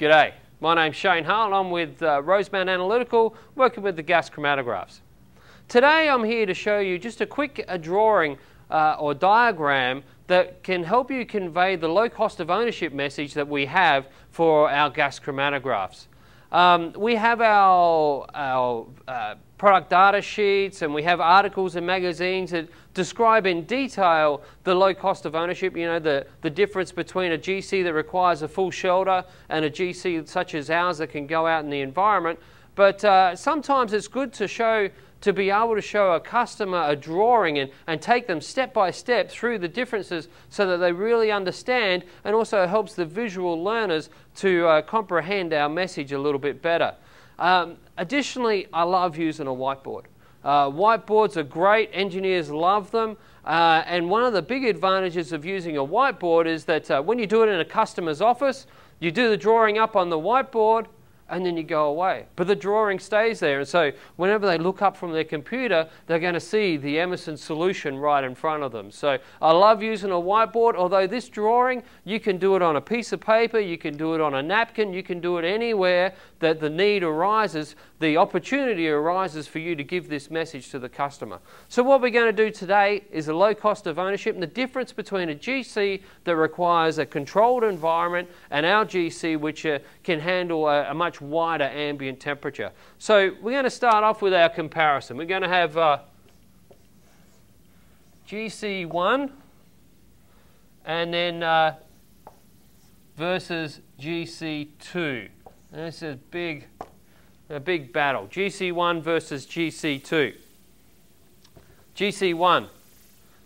G'day, my name's Shane Hart. I'm with Rosemount Analytical, working with the gas chromatographs. Today I'm here to show you just a quick drawing or diagram that can help you convey the low cost of ownership message that we have for our gas chromatographs. We have our product data sheets, and we have articles and magazines that describe in detail the low cost of ownership, you know, the difference between a GC that requires a full shelter and a GC such as ours that can go out in the environment. But sometimes it's good to be able to show a customer a drawing and take them step by step through the differences so that they really understand, and also helps the visual learners to comprehend our message a little bit better. Additionally, I love using a whiteboard. Whiteboards are great, engineers love them, and one of the big advantages of using a whiteboard is that when you do it in a customer's office, you do the drawing up on the whiteboard and then you go away. But the drawing stays there, and so whenever they look up from their computer, they're going to see the Emerson solution right in front of them. So I love using a whiteboard, although this drawing, you can do it on a piece of paper, you can do it on a napkin, you can do it anywhere that the need arises, the opportunity arises for you to give this message to the customer. So what we're going to do today is a low cost of ownership and the difference between a GC that requires a controlled environment and our GC which can handle a much wider ambient temperature. So we're going to start off with our comparison. We're going to have GC1 and then versus GC2. And this is a big battle. GC1 versus GC2. GC1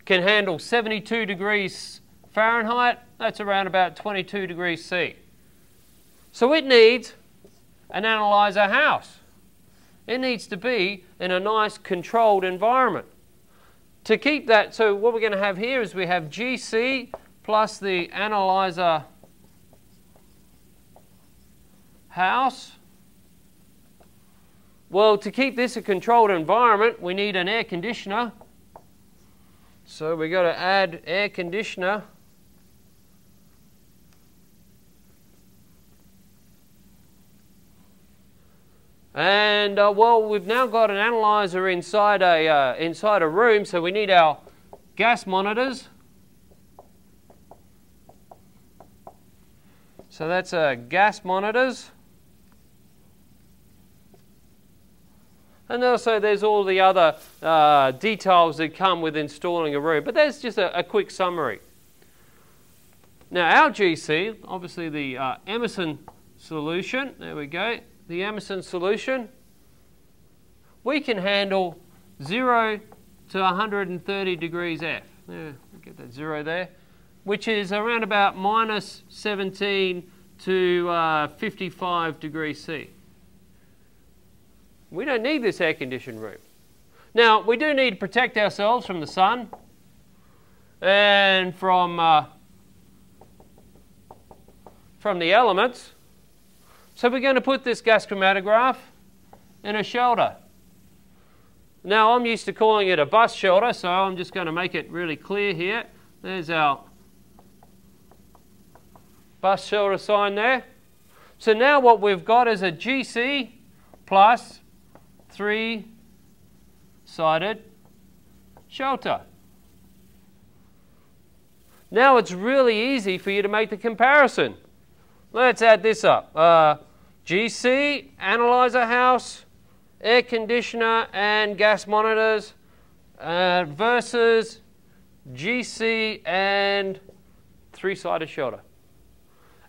can handle 72 degrees Fahrenheit. That's around about 22 degrees C. So it needs an analyzer house. It needs to be in a nice controlled environment. To keep that, so what we're going to have here is we have GC plus the analyzer house. Well, to keep this a controlled environment, we need an air conditioner. So we've got to add air conditioner. And well, we've now got an analyzer inside a room, so we need our gas monitors. So that's gas monitors. And also there's all the other details that come with installing a room. But that's just a quick summary. Now our GC, obviously the Emerson solution, there we go, the Emerson solution, we can handle 0 to 130 degrees F. Yeah, get that 0 there, which is around about minus 17 to 55 degrees C. We don't need this air-conditioned room. Now, we do need to protect ourselves from the sun and from the elements. So we're going to put this gas chromatograph in a shelter. Now, I'm used to calling it a bus shelter, so I'm just going to make it really clear here. There's our bus shelter sign there. So now what we've got is a GC plus 3-sided shelter. Now it's really easy for you to make the comparison. Let's add this up. GC, analyzer house, air conditioner and gas monitors versus GC and 3-sided shelter.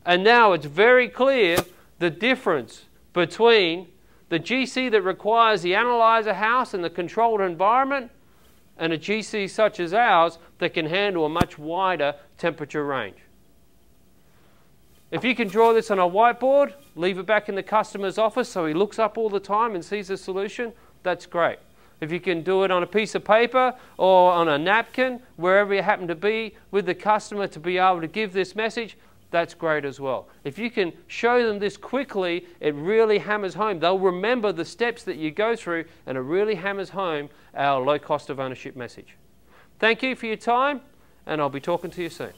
And now it's very clear the difference between the GC that requires the analyzer house and the controlled environment and a GC such as ours that can handle a much wider temperature range. If you can draw this on a whiteboard, leave it back in the customer's office so he looks up all the time and sees the solution, that's great. If you can do it on a piece of paper or on a napkin, wherever you happen to be with the customer to be able to give this message, that's great as well. If you can show them this quickly, it really hammers home. They'll remember the steps that you go through, and it really hammers home our low cost of ownership message. Thank you for your time, and I'll be talking to you soon.